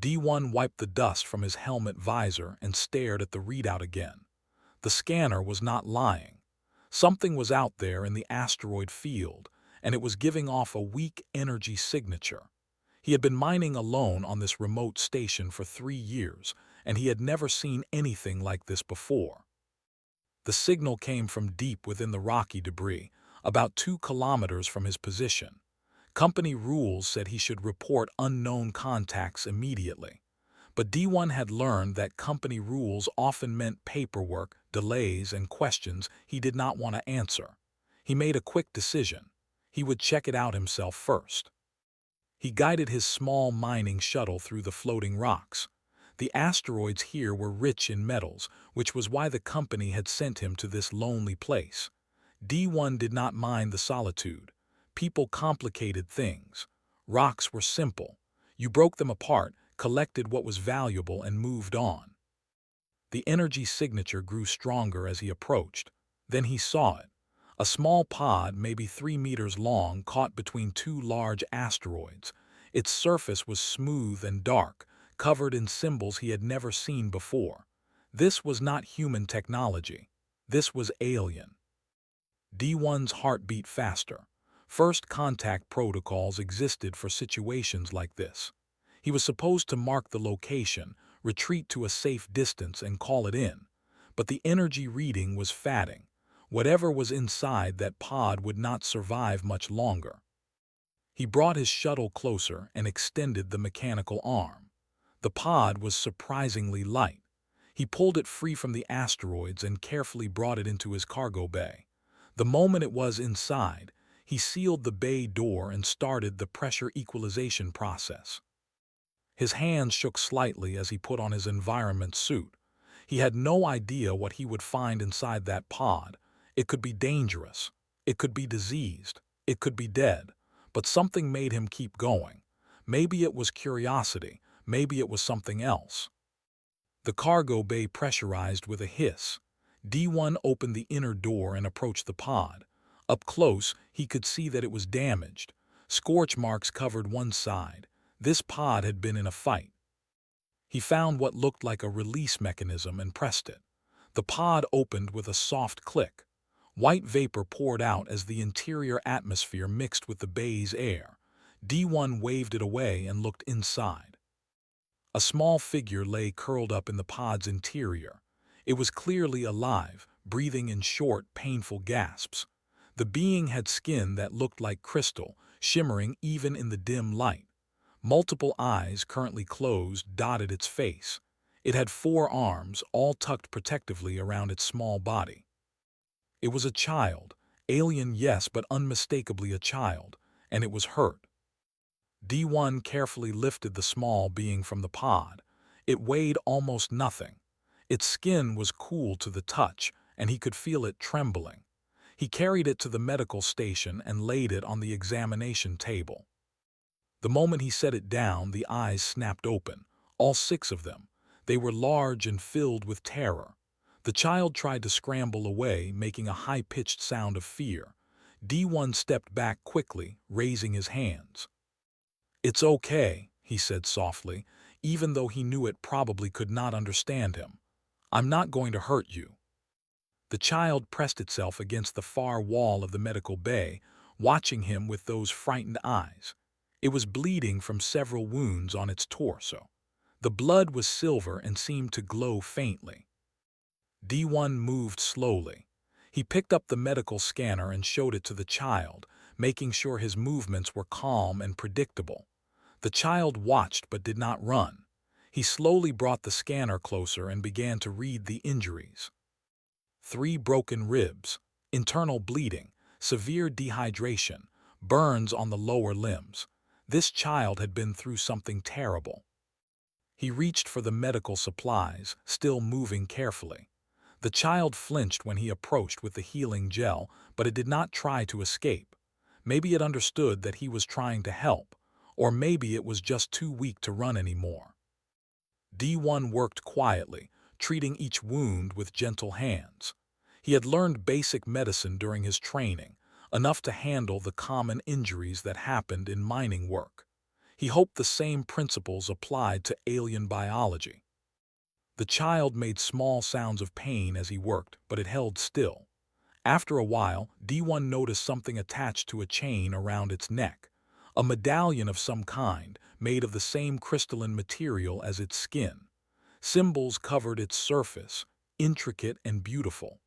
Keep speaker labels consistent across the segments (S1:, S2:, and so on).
S1: D1 wiped the dust from his helmet visor and stared at the readout again. The scanner was not lying. Something was out there in the asteroid field, and it was giving off a weak energy signature. He had been mining alone on this remote station for 3 years, and he had never seen anything like this before. The signal came from deep within the rocky debris, about 2 kilometers from his position. Company rules said he should report unknown contacts immediately. But D1 had learned that company rules often meant paperwork, delays, and questions he did not want to answer. He made a quick decision. He would check it out himself first. He guided his small mining shuttle through the floating rocks. The asteroids here were rich in metals, which was why the company had sent him to this lonely place. D1 did not mind the solitude. People complicated things. Rocks were simple. You broke them apart, collected what was valuable, and moved on. The energy signature grew stronger as he approached. Then he saw it. A small pod, maybe 3 meters long, caught between 2 large asteroids. Its surface was smooth and dark, covered in symbols he had never seen before. This was not human technology. This was alien. D1's heart beat faster. First contact protocols existed for situations like this. He was supposed to mark the location, retreat to a safe distance, and call it in. But the energy reading was fatting. Whatever was inside that pod would not survive much longer. He brought his shuttle closer and extended the mechanical arm. The pod was surprisingly light. He pulled it free from the asteroids and carefully brought it into his cargo bay. The moment it was inside, he sealed the bay door and started the pressure equalization process. His hands shook slightly as he put on his environment suit. He had no idea what he would find inside that pod. It could be dangerous. It could be diseased. It could be dead. But something made him keep going. Maybe it was curiosity. Maybe it was something else. The cargo bay pressurized with a hiss. D1 opened the inner door and approached the pod. Up close, he could see that it was damaged. Scorch marks covered one side. This pod had been in a fight. He found what looked like a release mechanism and pressed it. The pod opened with a soft click. White vapor poured out as the interior atmosphere mixed with the bay's air. D1 waved it away and looked inside. A small figure lay curled up in the pod's interior. It was clearly alive, breathing in short, painful gasps. The being had skin that looked like crystal, shimmering even in the dim light. Multiple eyes, currently closed, dotted its face. It had 4 arms, all tucked protectively around its small body. It was a child, alien yes, but unmistakably a child, and it was hurt. D1 carefully lifted the small being from the pod. It weighed almost nothing. Its skin was cool to the touch, and he could feel it trembling. He carried it to the medical station and laid it on the examination table. The moment he set it down, the eyes snapped open, all 6 of them. They were large and filled with terror. The child tried to scramble away, making a high-pitched sound of fear. D1 stepped back quickly, raising his hands. "It's okay," he said softly, even though he knew it probably could not understand him. "I'm not going to hurt you." The child pressed itself against the far wall of the medical bay, watching him with those frightened eyes. It was bleeding from several wounds on its torso. The blood was silver and seemed to glow faintly. D1 moved slowly. He picked up the medical scanner and showed it to the child, making sure his movements were calm and predictable. The child watched but did not run. He slowly brought the scanner closer and began to read the injuries. 3 broken ribs, internal bleeding, severe dehydration, burns on the lower limbs. This child had been through something terrible. He reached for the medical supplies, still moving carefully. The child flinched when he approached with the healing gel, but it did not try to escape. Maybe it understood that he was trying to help, or maybe it was just too weak to run anymore. D1 worked quietly, treating each wound with gentle hands. He had learned basic medicine during his training, enough to handle the common injuries that happened in mining work. He hoped the same principles applied to alien biology. The child made small sounds of pain as he worked, but it held still. After a while, D1 noticed something attached to a chain around its neck, a medallion of some kind, made of the same crystalline material as its skin. Symbols covered its surface, intricate and beautiful.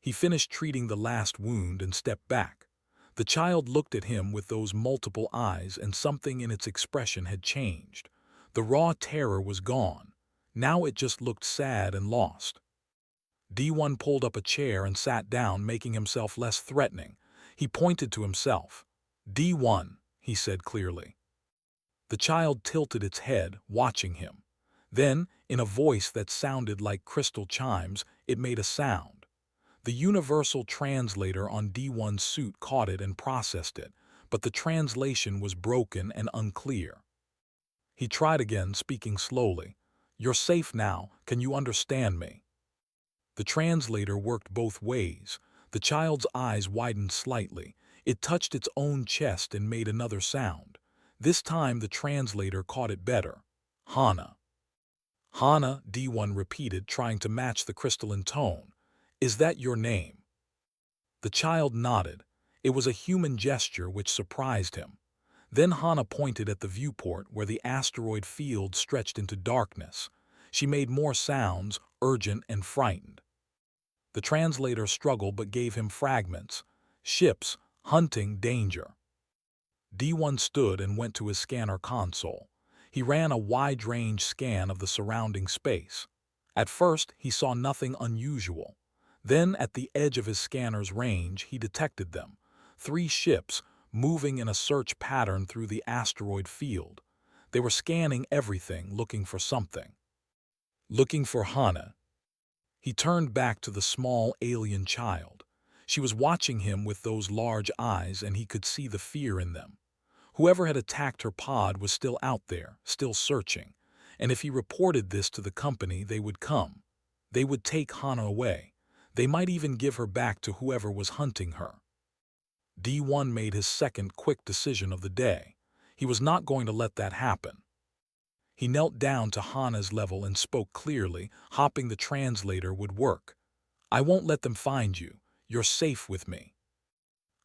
S1: He finished treating the last wound and stepped back. The child looked at him with those multiple eyes, and something in its expression had changed. The raw terror was gone. Now it just looked sad and lost. D1 pulled up a chair and sat down, making himself less threatening. He pointed to himself. D1, he said clearly. The child tilted its head, watching him. Then, in a voice that sounded like crystal chimes, it made a sound. The universal translator on D1's suit caught it and processed it, but the translation was broken and unclear. He tried again, speaking slowly. "You're safe now. Can you understand me?" The translator worked both ways. The child's eyes widened slightly. It touched its own chest and made another sound. This time the translator caught it better. "Hana." "Hana," D1 repeated, trying to match the crystalline tone. "Is that your name?" The child nodded. It was a human gesture which surprised him. Then Hana pointed at the viewport where the asteroid field stretched into darkness. She made more sounds, urgent and frightened. The translator struggled but gave him fragments. "Ships, hunting, danger." D1 stood and went to his scanner console. He ran a wide-range scan of the surrounding space. At first, he saw nothing unusual. Then, at the edge of his scanner's range, he detected them. 3 ships, moving in a search pattern through the asteroid field. They were scanning everything, looking for something. Looking for Hana. He turned back to the small alien child. She was watching him with those large eyes, and he could see the fear in them. Whoever had attacked her pod was still out there, still searching. And if he reported this to the company, they would come. They would take Hana away. They might even give her back to whoever was hunting her. D1 made his second quick decision of the day. He was not going to let that happen. He knelt down to Hana's level and spoke clearly, hoping the translator would work. "I won't let them find you. You're safe with me."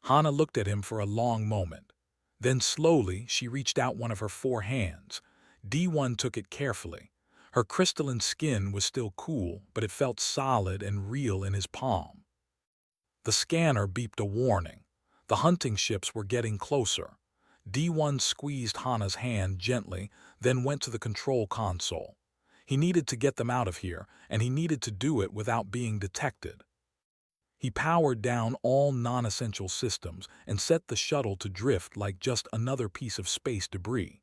S1: Hana looked at him for a long moment. Then slowly she reached out one of her 4 hands. D1 took it carefully. Her crystalline skin was still cool, but it felt solid and real in his palm. The scanner beeped a warning. The hunting ships were getting closer. D1 squeezed Hana's hand gently, then went to the control console. He needed to get them out of here, and he needed to do it without being detected. He powered down all non-essential systems and set the shuttle to drift like just another piece of space debris.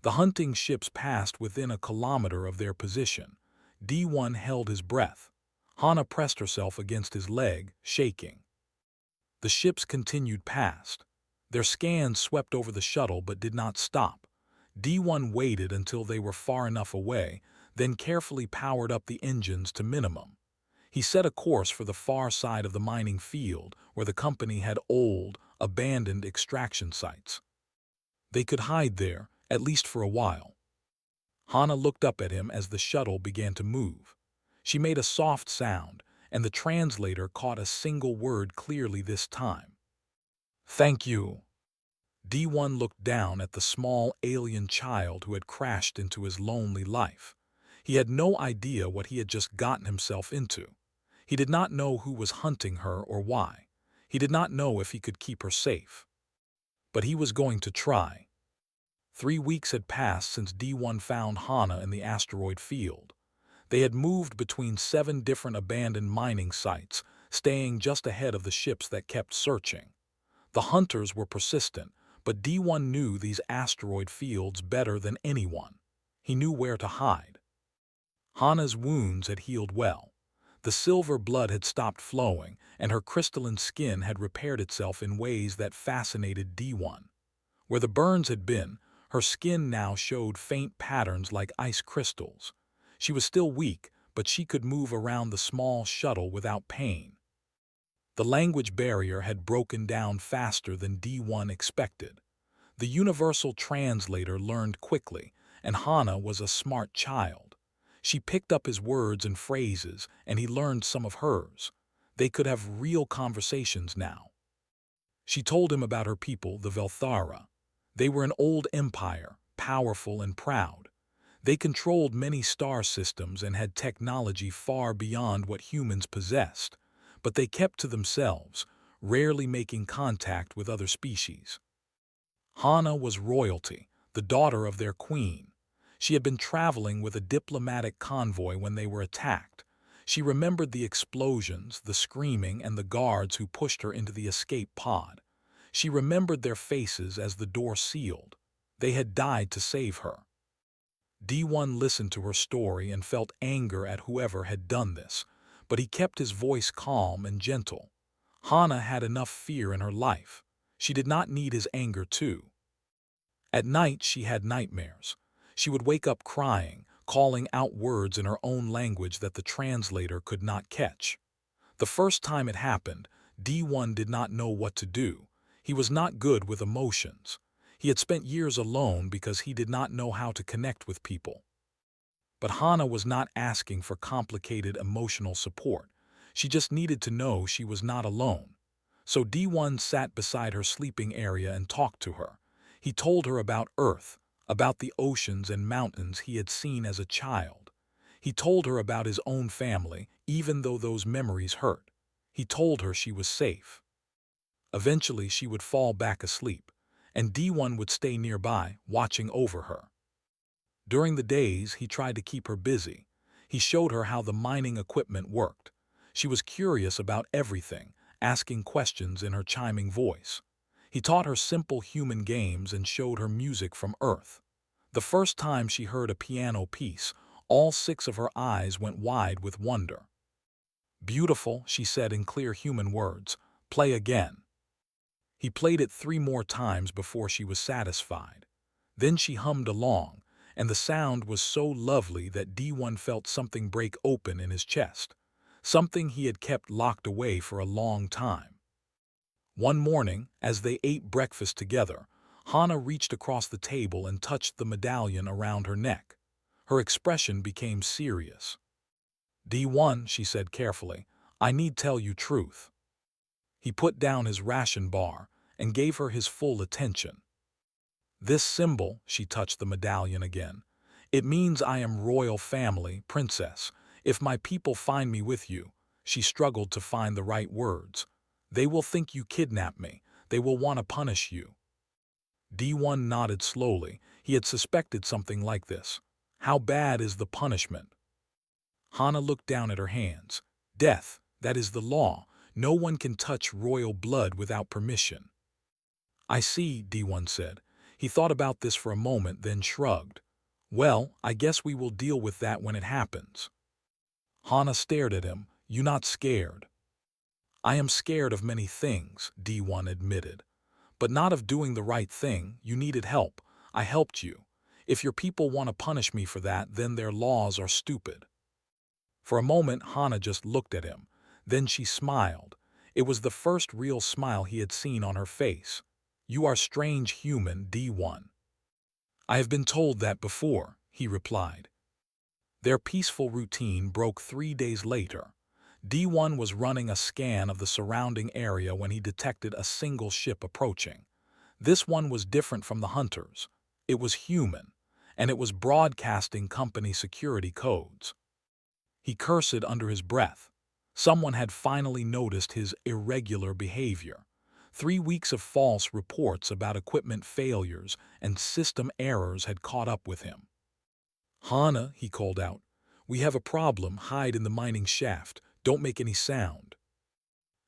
S1: The hunting ships passed within a kilometer of their position. D1 held his breath. Hana pressed herself against his leg, shaking. The ships continued past. Their scans swept over the shuttle but did not stop. D1 waited until they were far enough away, then carefully powered up the engines to minimum. He set a course for the far side of the mining field, where the company had old, abandoned extraction sites. They could hide there, at least for a while. Hana looked up at him as the shuttle began to move. She made a soft sound, and the translator caught a single word clearly this time. "Thank you." D1 looked down at the small alien child who had crashed into his lonely life. He had no idea what he had just gotten himself into. He did not know who was hunting her or why. He did not know if he could keep her safe. But he was going to try. 3 weeks had passed since D1 found Hana in the asteroid field. They had moved between 7 different abandoned mining sites, staying just ahead of the ships that kept searching. The hunters were persistent, but D1 knew these asteroid fields better than anyone. He knew where to hide. Hana's wounds had healed well. The silver blood had stopped flowing, and her crystalline skin had repaired itself in ways that fascinated D1. Where the burns had been, her skin now showed faint patterns like ice crystals. She was still weak, but she could move around the small shuttle without pain. The language barrier had broken down faster than D1 expected. The universal translator learned quickly, and Hana was a smart child. She picked up his words and phrases, and he learned some of hers. They could have real conversations now. She told him about her people, the Velthara. They were an old empire, powerful and proud. They controlled many star systems and had technology far beyond what humans possessed, but they kept to themselves, rarely making contact with other species. Hana was royalty, the daughter of their queen. She had been traveling with a diplomatic convoy when they were attacked. She remembered the explosions, the screaming, and the guards who pushed her into the escape pod. She remembered their faces as the door sealed. They had died to save her. D1 listened to her story and felt anger at whoever had done this, but he kept his voice calm and gentle. Hana had enough fear in her life. She did not need his anger too. At night she had nightmares. She would wake up crying, calling out words in her own language that the translator could not catch. The first time it happened, D1 did not know what to do. He was not good with emotions. He had spent years alone because he did not know how to connect with people. But Hana was not asking for complicated emotional support. She just needed to know she was not alone. So D1 sat beside her sleeping area and talked to her. He told her about Earth, about the oceans and mountains he had seen as a child. He told her about his own family, even though those memories hurt. He told her she was safe. Eventually she would fall back asleep, and D1 would stay nearby, watching over her. During the days, he tried to keep her busy. He showed her how the mining equipment worked. She was curious about everything, asking questions in her chiming voice. He taught her simple human games and showed her music from Earth. The first time she heard a piano piece, all 6 of her eyes went wide with wonder. "Beautiful," she said in clear human words. "Play again." He played it 3 more times before she was satisfied. Then she hummed along, and the sound was so lovely that D1 felt something break open in his chest, something he had kept locked away for a long time. One morning, as they ate breakfast together, Hana reached across the table and touched the medallion around her neck. Her expression became serious. "D1," she said carefully, "I need tell you truth." He put down his ration bar and gave her his full attention. "This symbol," she touched the medallion again, "it means I am royal family, princess. If my people find me with you," she struggled to find the right words, "they will think you kidnapped me. They will want to punish you." D1 nodded slowly. He had suspected something like this. "How bad is the punishment?" Hana looked down at her hands. "Death, that is the law. No one can touch royal blood without permission." "I see," D1 said. He thought about this for a moment, then shrugged. "Well, I guess we will deal with that when it happens." Hana stared at him. "You not scared?" "I am scared of many things," D1 admitted. "But not of doing the right thing. You needed help. I helped you. If your people want to punish me for that, then their laws are stupid." For a moment, Hana just looked at him. Then she smiled. It was the first real smile he had seen on her face. "You are strange human, D1." "I have been told that before," he replied. Their peaceful routine broke 3 days later. D1 was running a scan of the surrounding area when he detected a single ship approaching. This one was different from the hunters. It was human, and it was broadcasting company security codes. He cursed under his breath. Someone had finally noticed his irregular behavior. 3 weeks of false reports about equipment failures and system errors had caught up with him. "Hana," he called out, "we have a problem. Hide in the mining shaft. Don't make any sound."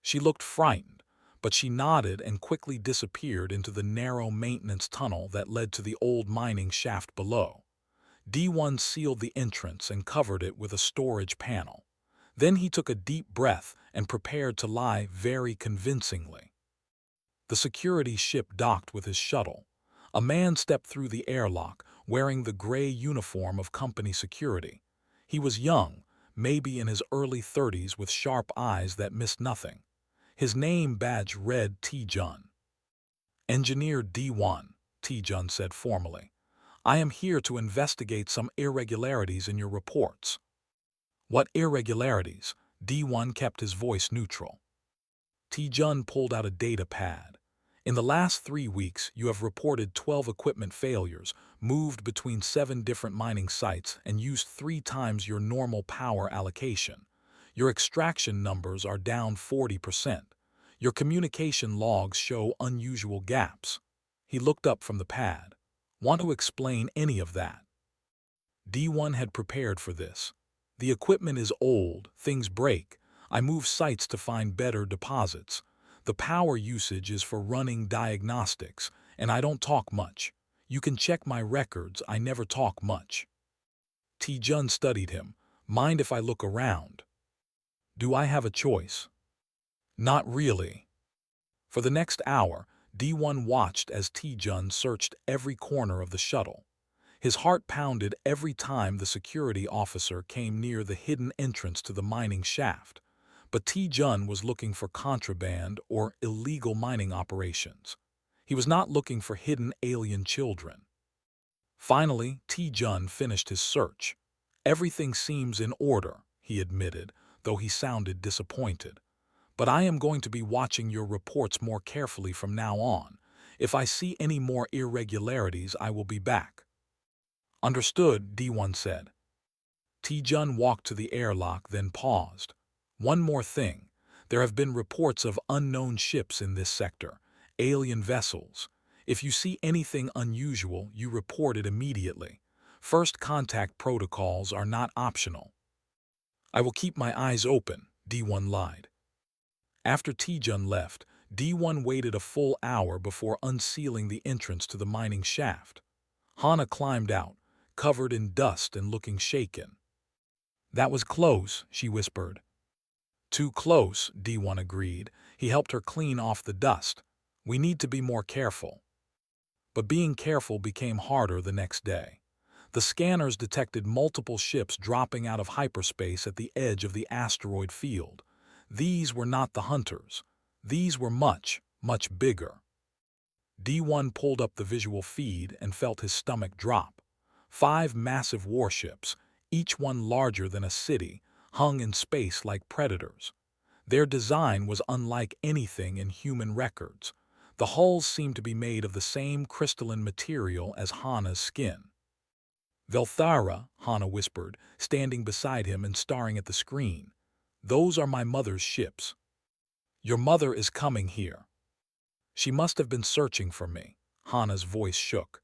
S1: She looked frightened, but she nodded and quickly disappeared into the narrow maintenance tunnel that led to the old mining shaft below. D1 sealed the entrance and covered it with a storage panel. Then he took a deep breath and prepared to lie very convincingly. The security ship docked with his shuttle. A man stepped through the airlock, wearing the gray uniform of company security. He was young, maybe in his early 30s, with sharp eyes that missed nothing. His name badge read T-Jun. "Engineer D1, T-Jun said formally. "I am here to investigate some irregularities in your reports." "What irregularities?" D1 kept his voice neutral. T-Jun pulled out a data pad. "In the last 3 weeks, you have reported 12 equipment failures, moved between 7 different mining sites, and used 3 times your normal power allocation. Your extraction numbers are down 40%. Your communication logs show unusual gaps." He looked up from the pad. "Want to explain any of that?" D1 had prepared for this. "The equipment is old, things break. I move sites to find better deposits. The power usage is for running diagnostics, and I don't talk much. You can check my records, I never talk much." T-Jun studied him. "Mind if I look around?" "Do I have a choice?" "Not really." For the next hour, D1 watched as T-Jun searched every corner of the shuttle. His heart pounded every time the security officer came near the hidden entrance to the mining shaft. But T-Jun was looking for contraband or illegal mining operations. He was not looking for hidden alien children. Finally, T-Jun finished his search. "Everything seems in order," he admitted, though he sounded disappointed. "But I am going to be watching your reports more carefully from now on. If I see any more irregularities, I will be back." "Understood," D1 said. T-Jun walked to the airlock, then paused. "One more thing. There have been reports of unknown ships in this sector, alien vessels. If you see anything unusual, you report it immediately. First contact protocols are not optional." "I will keep my eyes open," D1 lied. After T-Jun left, D1 waited a full hour before unsealing the entrance to the mining shaft. Hana climbed out, covered in dust and looking shaken. "That was close," she whispered. "Too close," D1 agreed. He helped her clean off the dust. "We need to be more careful." But being careful became harder the next day. The scanners detected multiple ships dropping out of hyperspace at the edge of the asteroid field. These were not the hunters. These were much, much bigger. D1 pulled up the visual feed and felt his stomach drop. 5 massive warships, each one larger than a city, hung in space like predators. Their design was unlike anything in human records. The hulls seemed to be made of the same crystalline material as Hana's skin. "Velthara," Hana whispered, standing beside him and staring at the screen. "Those are my mother's ships. Your mother is coming here." "She must have been searching for me." Hana's voice shook.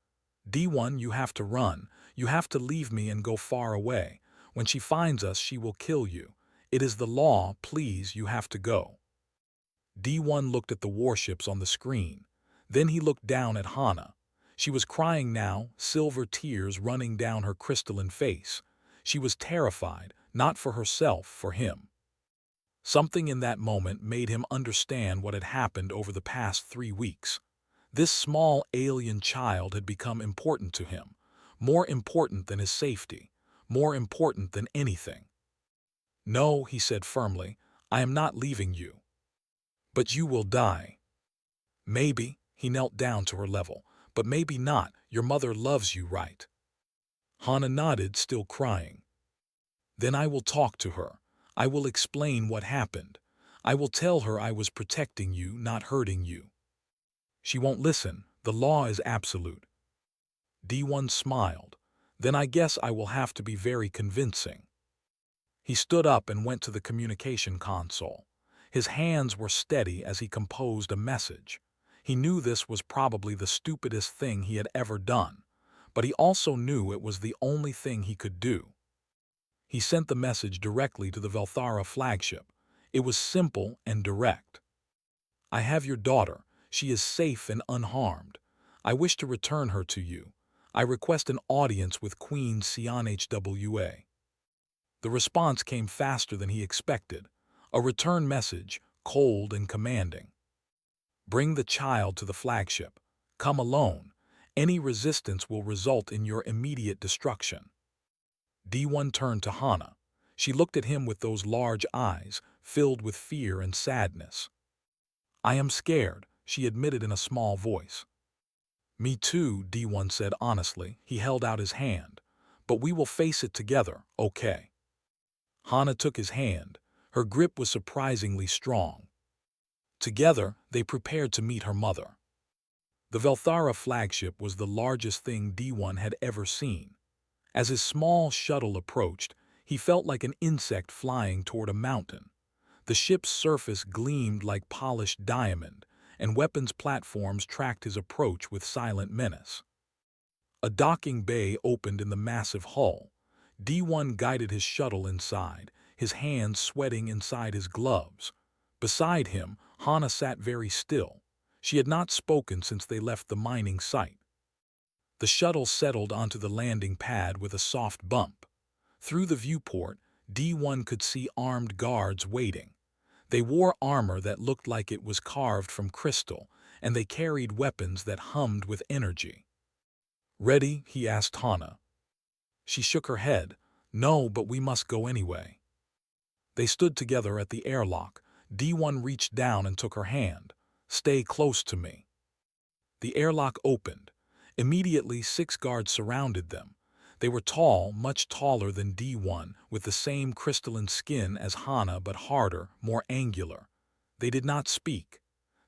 S1: "D1, you have to run. You have to leave me and go far away. When she finds us, she will kill you. It is the law, please, you have to go." D1 looked at the warships on the screen. Then he looked down at Hana. She was crying now, silver tears running down her crystalline face. She was terrified, not for herself, for him. Something in that moment made him understand what had happened over the past 3 weeks. This small alien child had become important to him, more important than his safety, more important than anything. "No," he said firmly, "I am not leaving you." "But you will die." "Maybe," he knelt down to her level, "but maybe not. Your mother loves you, right?" Hana nodded, still crying. "Then I will talk to her. I will explain what happened. I will tell her I was protecting you, not hurting you." "She won't listen. The law is absolute." D1 smiled. "Then I guess I will have to be very convincing." He stood up and went to the communication console. His hands were steady as he composed a message. He knew this was probably the stupidest thing he had ever done, but he also knew it was the only thing he could do. He sent the message directly to the Velthara flagship. It was simple and direct. "I have your daughter. She is safe and unharmed. I wish to return her to you. I request an audience with Queen ConHWA." The response came faster than he expected. A return message, cold and commanding. "Bring the child to the flagship. Come alone. Any resistance will result in your immediate destruction." D1 turned to Hana. She looked at him with those large eyes, filled with fear and sadness. "I am scared," she admitted in a small voice. Me too, D1 said honestly. He held out his hand. But we will face it together, okay? Hana took his hand. Her grip was surprisingly strong. Together, they prepared to meet her mother. The Velthara flagship was the largest thing D1 had ever seen. As his small shuttle approached, he felt like an insect flying toward a mountain. The ship's surface gleamed like polished diamond, and weapons platforms tracked his approach with silent menace. A docking bay opened in the massive hull. D1 guided his shuttle inside, his hands sweating inside his gloves. Beside him, Hana sat very still. She had not spoken since they left the mining site. The shuttle settled onto the landing pad with a soft bump. Through the viewport, D1 could see armed guards waiting. They wore armor that looked like it was carved from crystal, and they carried weapons that hummed with energy. "Ready?" he asked Hana. She shook her head. "No, but we must go anyway." They stood together at the airlock. D1 reached down and took her hand. "Stay close to me." The airlock opened. Immediately, 6 guards surrounded them. They were tall, much taller than D1, with the same crystalline skin as Hana but harder, more angular. They did not speak.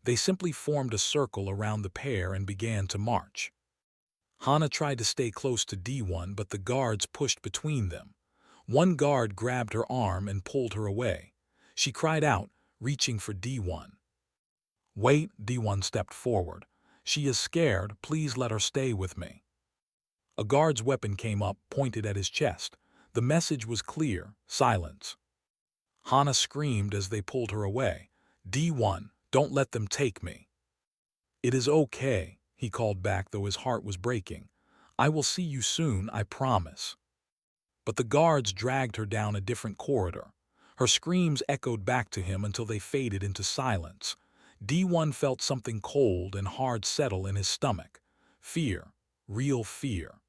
S1: They simply formed a circle around the pair and began to march. Hana tried to stay close to D1, but the guards pushed between them. One guard grabbed her arm and pulled her away. She cried out, reaching for D1. "Wait," D1 stepped forward. "She is scared. Please let her stay with me." A guard's weapon came up, pointed at his chest. The message was clear: silence. Hana screamed as they pulled her away. "D1, don't let them take me." "It is okay," he called back, though his heart was breaking. "I will see you soon, I promise." But the guards dragged her down a different corridor. Her screams echoed back to him until they faded into silence. D1 felt something cold and hard settle in his stomach. Fear. Real fear.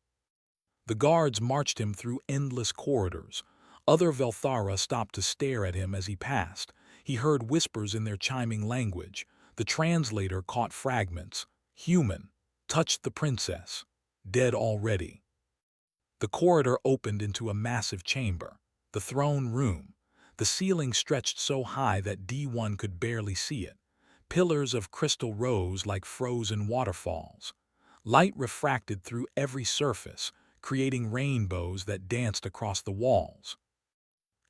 S1: The guards marched him through endless corridors. Other Velthara stopped to stare at him as he passed. He heard whispers in their chiming language. The translator caught fragments. "Human. Touched the princess. Dead already." The corridor opened into a massive chamber. The throne room. The ceiling stretched so high that D1 could barely see it. Pillars of crystal rose like frozen waterfalls. Light refracted through every surface, creating rainbows that danced across the walls.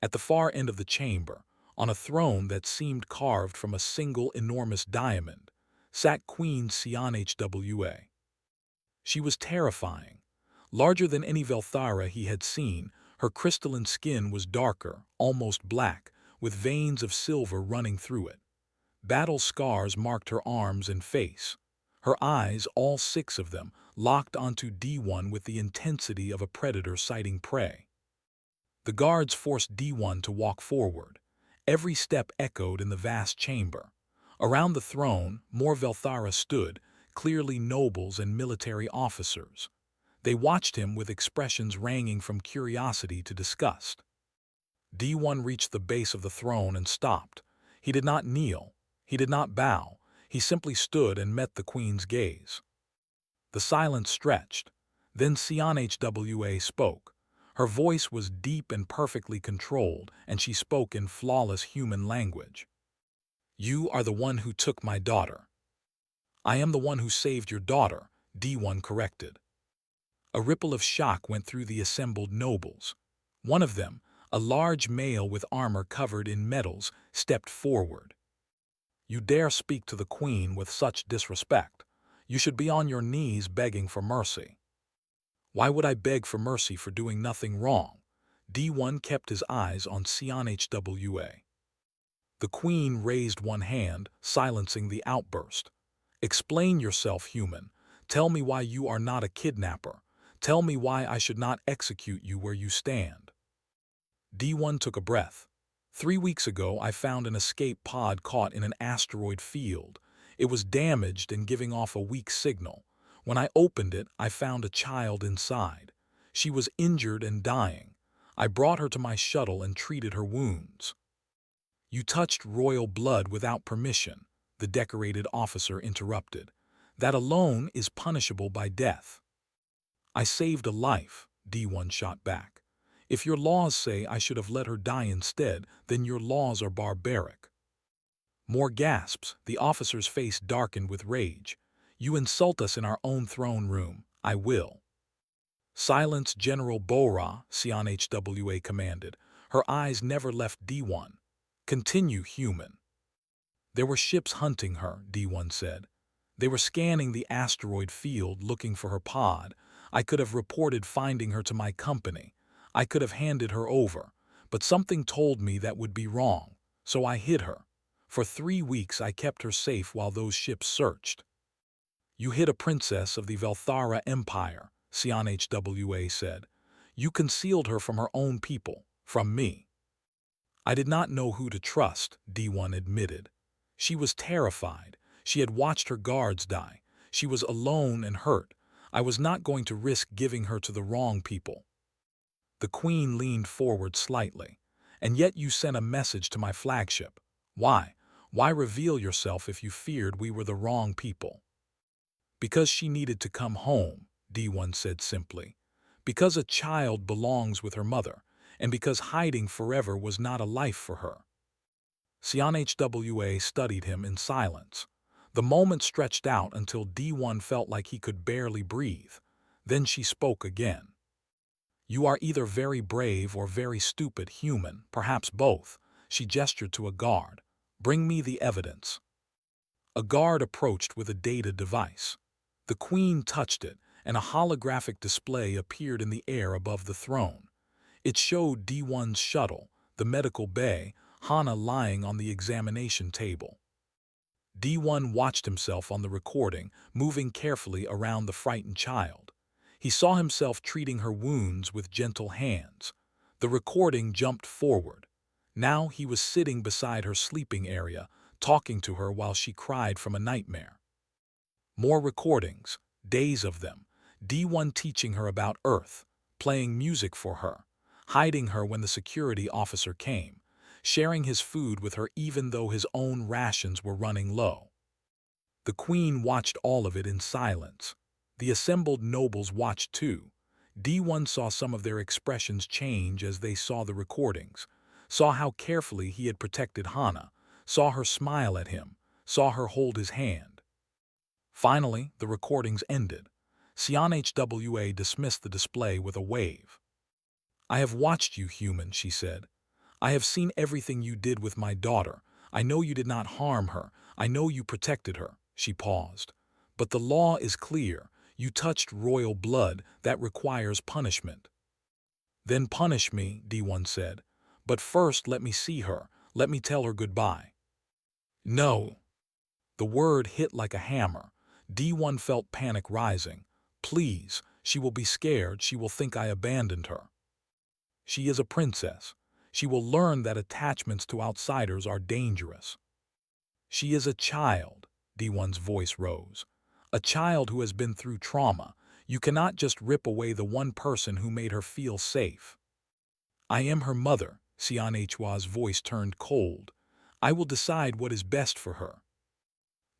S1: At the far end of the chamber, on a throne that seemed carved from a single enormous diamond, sat Queen DaughtHFY. She was terrifying. Larger than any Velthara he had seen, her crystalline skin was darker, almost black, with veins of silver running through it. Battle scars marked her arms and face. Her eyes, all 6 of them, locked onto D1 with the intensity of a predator sighting prey. The guards forced D1 to walk forward. Every step echoed in the vast chamber. Around the throne, more Velthara stood, clearly nobles and military officers. They watched him with expressions ranging from curiosity to disgust. D1 reached the base of the throne and stopped. He did not kneel. He did not bow. He simply stood and met the queen's gaze. The silence stretched. Then DaughtHFY spoke. Her voice was deep and perfectly controlled, and she spoke in flawless human language. "You are the one who took my daughter." "I am the one who saved your daughter," D1 corrected. A ripple of shock went through the assembled nobles. One of them, a large male with armor covered in metals, stepped forward. "You dare speak to the queen with such disrespect. You should be on your knees begging for mercy." "Why would I beg for mercy for doing nothing wrong?" D1 kept his eyes on DaughtHFY. The queen raised one hand, silencing the outburst. "Explain yourself, human. Tell me why you are not a kidnapper. Tell me why I should not execute you where you stand." D1 took a breath. 3 weeks ago, I found an escape pod caught in an asteroid field. It was damaged and giving off a weak signal. When I opened it, I found a child inside. She was injured and dying. I brought her to my shuttle and treated her wounds." "You touched royal blood without permission," the decorated officer interrupted. That alone is punishable by death. I saved a life, D1 shot back. If your laws say I should have let her die instead, then your laws are barbaric. More gasps, the officer's face darkened with rage. You insult us in our own throne room. I will. Silence, General Bora, HFY commanded. Her eyes never left D1. Continue, human. There were ships hunting her, D1 said. They were scanning the asteroid field looking for her pod. I could have reported finding her to my company. I could have handed her over. But something told me that would be wrong, so I hid her. For 3 weeks I kept her safe while those ships searched. You hid a princess of the Velthara Empire, HFY said. You concealed her from her own people, from me. I did not know who to trust, D1 admitted. She was terrified. She had watched her guards die. She was alone and hurt. I was not going to risk giving her to the wrong people. The Queen leaned forward slightly. And yet you sent a message to my flagship. Why? Why reveal yourself if you feared we were the wrong people? Because she needed to come home, D1 said simply. Because a child belongs with her mother, and because hiding forever was not a life for her. HFY studied him in silence. The moment stretched out until D1 felt like he could barely breathe. Then she spoke again. You are either very brave or very stupid, human, perhaps both. She gestured to a guard. Bring me the evidence. A guard approached with a data device. The Queen touched it, and a holographic display appeared in the air above the throne. It showed D1's shuttle, the medical bay, Hana lying on the examination table. D1 watched himself on the recording, moving carefully around the frightened child. He saw himself treating her wounds with gentle hands. The recording jumped forward. Now he was sitting beside her sleeping area, talking to her while she cried from a nightmare. More recordings, days of them, D1 teaching her about Earth, playing music for her, hiding her when the security officer came, sharing his food with her even though his own rations were running low. The Queen watched all of it in silence. The assembled nobles watched too. D1 saw some of their expressions change as they saw the recordings, saw how carefully he had protected Hana, saw her smile at him, saw her hold his hand. Finally, the recordings ended. HFY dismissed the display with a wave. I have watched you, human, she said. I have seen everything you did with my daughter. I know you did not harm her. I know you protected her. She paused. But the law is clear. You touched royal blood. That requires punishment. Then punish me, D1 said. But first let me see her. Let me tell her goodbye. No. The word hit like a hammer. D1 felt panic rising. Please, she will be scared. She will think I abandoned her. She is a princess. She will learn that attachments to outsiders are dangerous. She is a child, D1's voice rose. A child who has been through trauma. You cannot just rip away the one person who made her feel safe. I am her mother, HFY's voice turned cold. I will decide what is best for her.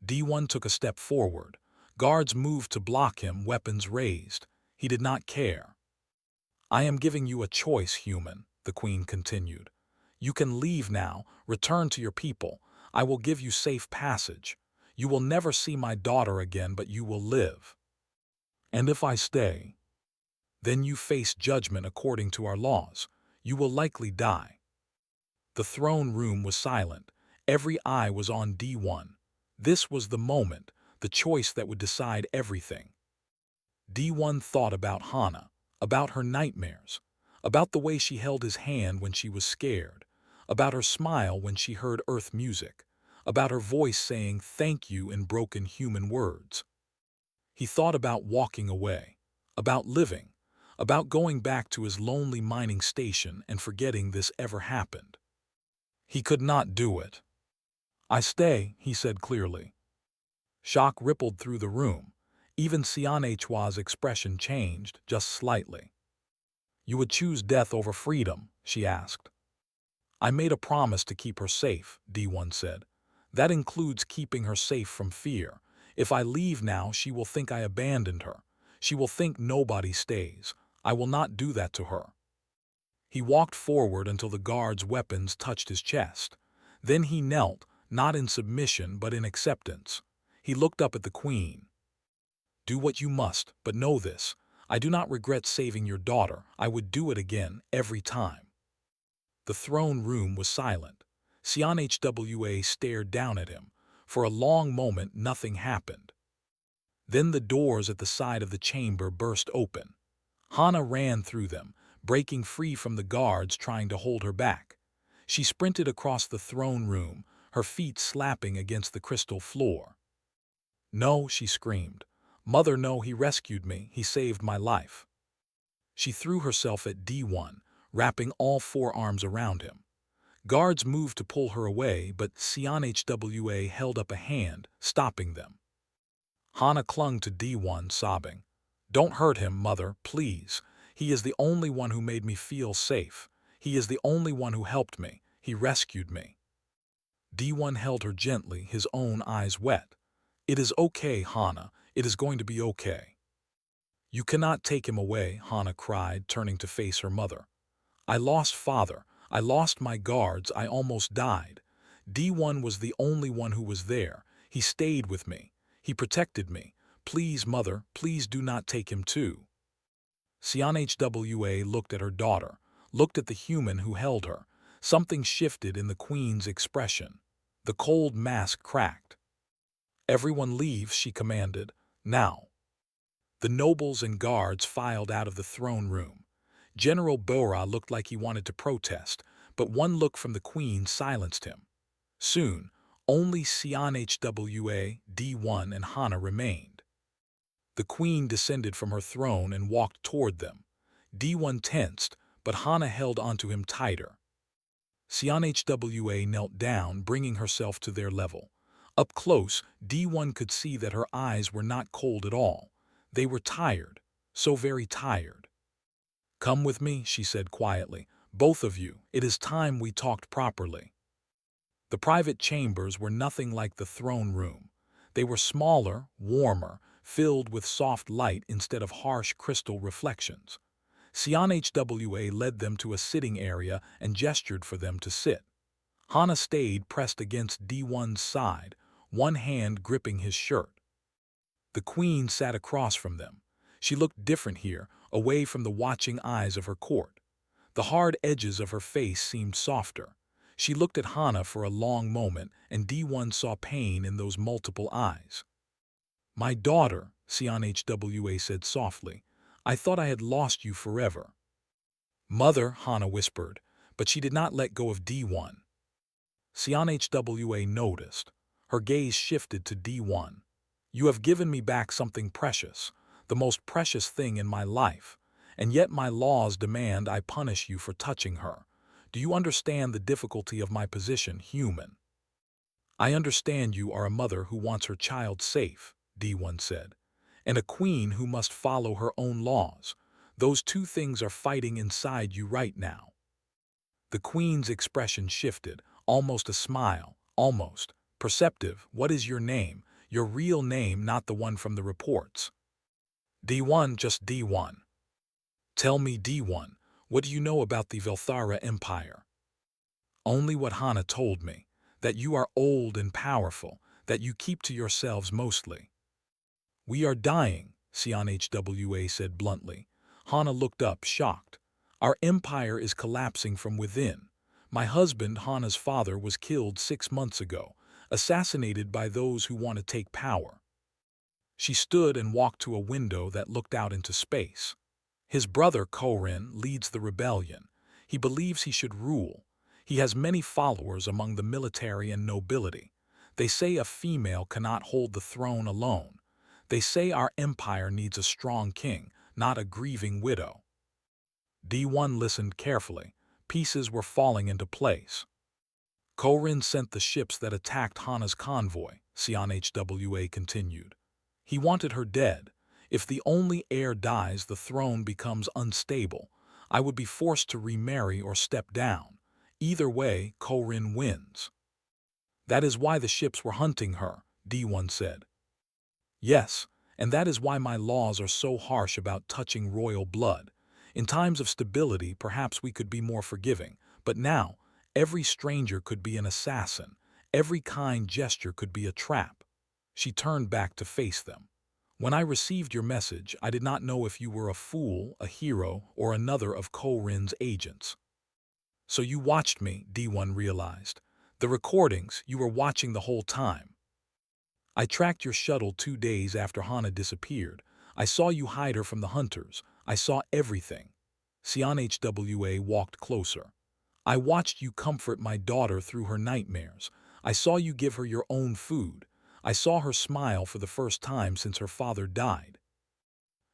S1: D1 took a step forward. Guards moved to block him, weapons raised. He did not care. I am giving you a choice, human, the Queen continued. You can leave now, return to your people. I will give you safe passage. You will never see my daughter again, but you will live. And if I stay, then you face judgment according to our laws. You will likely die. The throne room was silent. Every eye was on D1. This was the moment, the choice that would decide everything. D1 thought about Hana, about her nightmares, about the way she held his hand when she was scared, about her smile when she heard Earth music, about her voice saying thank you in broken human words. He thought about walking away, about living, about going back to his lonely mining station and forgetting this ever happened. He could not do it. I stay, he said clearly. Shock rippled through the room. Even HFY's expression changed, just slightly. You would choose death over freedom, she asked. I made a promise to keep her safe, D1 said. That includes keeping her safe from fear. If I leave now, she will think I abandoned her. She will think nobody stays. I will not do that to her." He walked forward until the guard's weapons touched his chest. Then he knelt, not in submission but in acceptance. He looked up at the queen. "Do what you must, but know this. I do not regret saving your daughter. I would do it again, every time." The throne room was silent. HFY stared down at him. For a long moment nothing happened. Then the doors at the side of the chamber burst open. Hana ran through them, breaking free from the guards trying to hold her back. She sprinted across the throne room, her feet slapping against the crystal floor. "No," she screamed. "Mother, no, he rescued me. He saved my life." She threw herself at D1, wrapping all four arms around him. Guards moved to pull her away, but HFY held up a hand, stopping them. Hana clung to D1, sobbing. "Don't hurt him, Mother, please. He is the only one who made me feel safe. He is the only one who helped me. He rescued me." D1 held her gently, his own eyes wet. "It is okay, Hana. It is going to be okay." "You cannot take him away," Hana cried, turning to face her mother. "I lost father. I lost my guards. I almost died. D1 was the only one who was there. He stayed with me. He protected me. Please, Mother, please do not take him too." HFY looked at her daughter, looked at the human who held her. Something shifted in the queen's expression. The cold mask cracked. "Everyone leave," she commanded. "Now." The nobles and guards filed out of the throne room. General Bora looked like he wanted to protest, but one look from the queen silenced him. Soon, only HFY, D1, and Hana remained. The queen descended from her throne and walked toward them. D1 tensed, but Hana held onto him tighter. HFY knelt down, bringing herself to their level. Up close, D1 could see that her eyes were not cold at all. They were tired, so very tired. "Come with me," she said quietly. "Both of you, it is time we talked properly." The private chambers were nothing like the throne room. They were smaller, warmer, filled with soft light instead of harsh crystal reflections. HFY led them to a sitting area and gestured for them to sit. Hana stayed pressed against D1's side, one hand gripping his shirt. The queen sat across from them. She looked different here, away from the watching eyes of her court. The hard edges of her face seemed softer. She looked at Hana for a long moment, and D1 saw pain in those multiple eyes. "My daughter," HFY said softly, "I thought I had lost you forever." "Mother," Hana whispered, but she did not let go of D1. HFY noticed. Her gaze shifted to D1. "You have given me back something precious, the most precious thing in my life, and yet my laws demand I punish you for touching her. Do you understand the difficulty of my position, human?" "I understand you are a mother who wants her child safe," D1 said, "and a queen who must follow her own laws. Those two things are fighting inside you right now." The queen's expression shifted, almost a smile, almost perceptive. "What is your name? Your real name, not the one from the reports." "D1, just D1. "Tell me, D1, what do you know about the Velthara Empire?" "Only what Hana told me, that you are old and powerful, that you keep to yourselves mostly." "We are dying," HFY said bluntly. Hana looked up, shocked. "Our empire is collapsing from within. My husband, Hana's father, was killed 6 months ago, assassinated by those who want to take power." She stood and walked to a window that looked out into space. "His brother, Korin, leads the rebellion. He believes he should rule. He has many followers among the military and nobility. They say a female cannot hold the throne alone. They say our empire needs a strong king, not a grieving widow." D1 listened carefully. Pieces were falling into place. "Korin sent the ships that attacked Hana's convoy," HFY continued. "He wanted her dead. If the only heir dies, the throne becomes unstable. I would be forced to remarry or step down. Either way, Korin wins." "That is why the ships were hunting her," D1 said. Yes, and that is why my laws are so harsh about touching royal blood. In times of stability, perhaps we could be more forgiving, but now, every stranger could be an assassin. Every kind gesture could be a trap. She turned back to face them. When I received your message, I did not know if you were a fool, a hero, or another of Korin's agents. So you watched me, D1 realized. The recordings, you were watching the whole time. I tracked your shuttle 2 days after Hana disappeared. I saw you hide her from the hunters. I saw everything. HFY walked closer. I watched you comfort my daughter through her nightmares. I saw you give her your own food. I saw her smile for the first time since her father died.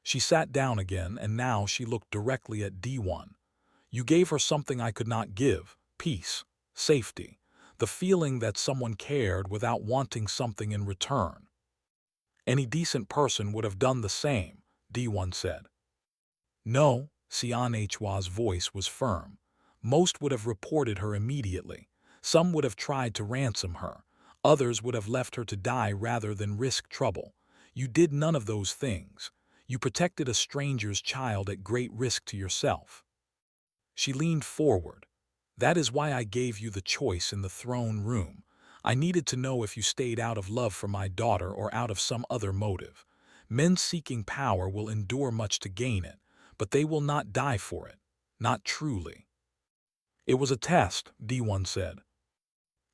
S1: She sat down again, and now she looked directly at D1. You gave her something I could not give: peace, safety, the feeling that someone cared without wanting something in return. Any decent person would have done the same, D1 said. No, HFY's voice was firm. Most would have reported her immediately. Some would have tried to ransom her. Others would have left her to die rather than risk trouble. You did none of those things. You protected a stranger's child at great risk to yourself. She leaned forward. That is why I gave you the choice in the throne room. I needed to know if you stayed out of love for my daughter or out of some other motive. Men seeking power will endure much to gain it, but they will not die for it. Not truly. It was a test, D1 said.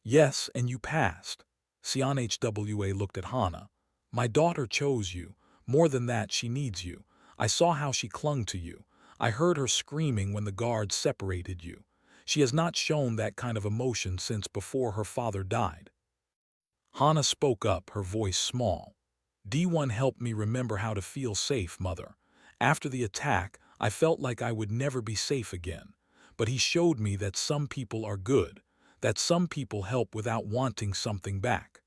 S1: Yes, and you passed. HFY looked at Hana. My daughter chose you. More than that, she needs you. I saw how she clung to you. I heard her screaming when the guards separated you. She has not shown that kind of emotion since before her father died. Hana spoke up, her voice small. D1 helped me remember how to feel safe, Mother. After the attack, I felt like I would never be safe again. But he showed me that some people are good, that some people help without wanting something back.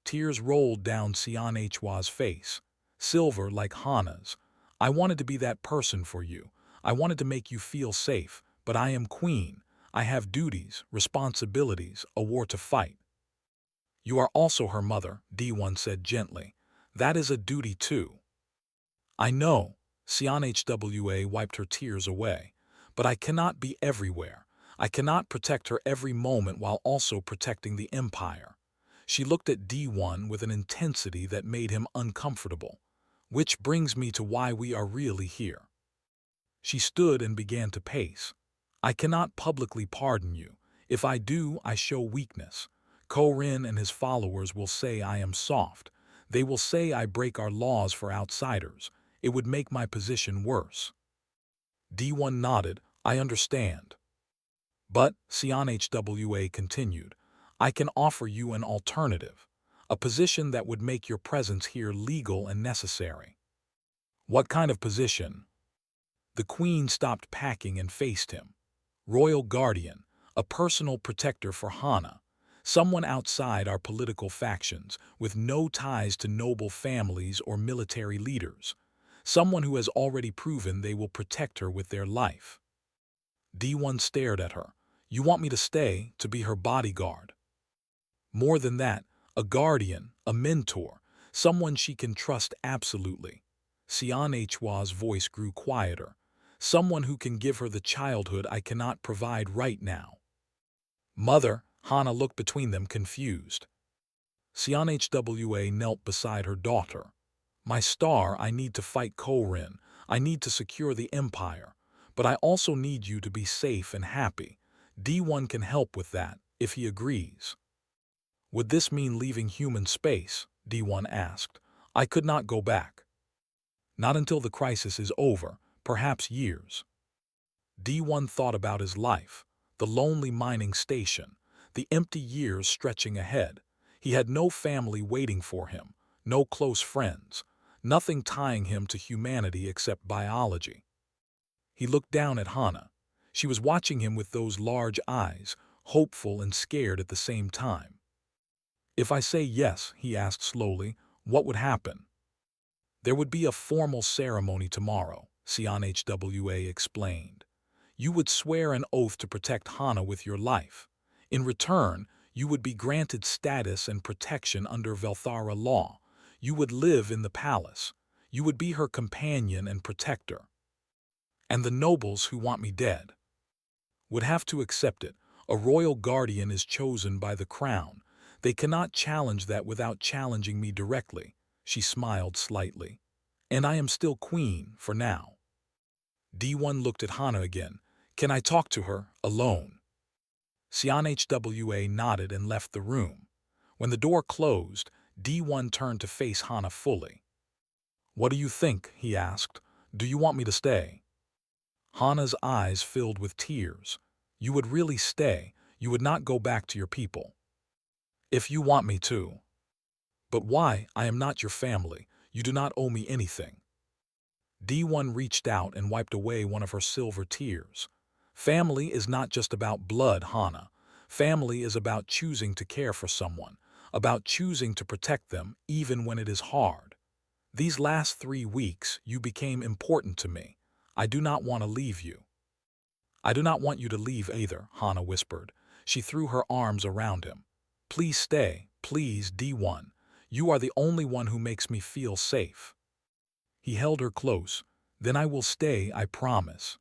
S1: Tears rolled down HFY's face, silver like Hana's. I wanted to be that person for you. I wanted to make you feel safe, but I am queen. I have duties, responsibilities, a war to fight. You are also her mother, D1 said gently. That is a duty too. I know, HFY wiped her tears away, but I cannot be everywhere. I cannot protect her every moment while also protecting the Empire. She looked at D1 with an intensity that made him uncomfortable. Which brings me to why we are really here. She stood and began to pace. I cannot publicly pardon you. If I do, I show weakness. Korin and his followers will say I am soft. They will say I break our laws for outsiders. It would make my position worse. D1 nodded. I understand. But, HFY continued, I can offer you an alternative, a position that would make your presence here legal and necessary. What kind of position? The Queen stopped packing and faced him. Royal Guardian, a personal protector for Hana, someone outside our political factions, with no ties to noble families or military leaders, someone who has already proven they will protect her with their life. D1 stared at her. You want me to stay, to be her bodyguard? More than that, a guardian, a mentor, someone she can trust absolutely. HFY's voice grew quieter. Someone who can give her the childhood I cannot provide right now. Mother, Hana looked between them confused. HFY knelt beside her daughter. My star, I need to fight Korin. I need to secure the Empire. But I also need you to be safe and happy. D1 can help with that, if he agrees. Would this mean leaving human space? D1 asked. I could not go back. Not until the crisis is over, perhaps years. D1 thought about his life, the lonely mining station, the empty years stretching ahead. He had no family waiting for him, no close friends, nothing tying him to humanity except biology. He looked down at Hana. She was watching him with those large eyes, hopeful and scared at the same time. If I say yes, he asked slowly, what would happen? There would be a formal ceremony tomorrow, HFY explained. You would swear an oath to protect Hana with your life. In return, you would be granted status and protection under Velthara law. You would live in the palace. You would be her companion and protector. And the nobles who want me dead would have to accept it. A royal guardian is chosen by the crown. They cannot challenge that without challenging me directly. She smiled slightly. And I am still queen for now. D1 looked at Hana again. Can I talk to her, alone? HFY nodded and left the room. When the door closed, D1 turned to face Hana fully. What do you think? He asked. Do you want me to stay? Hana's eyes filled with tears. You would really stay. You would not go back to your people. If you want me to. But why? I am not your family. You do not owe me anything. D1 reached out and wiped away one of her silver tears. Family is not just about blood, Hana. Family is about choosing to care for someone, about choosing to protect them even when it is hard. These last 3 weeks, you became important to me. I do not want to leave you. I do not want you to leave either, Hana whispered. She threw her arms around him. Please stay, please, D1. You are the only one who makes me feel safe. He held her close. Then I will stay, I promise.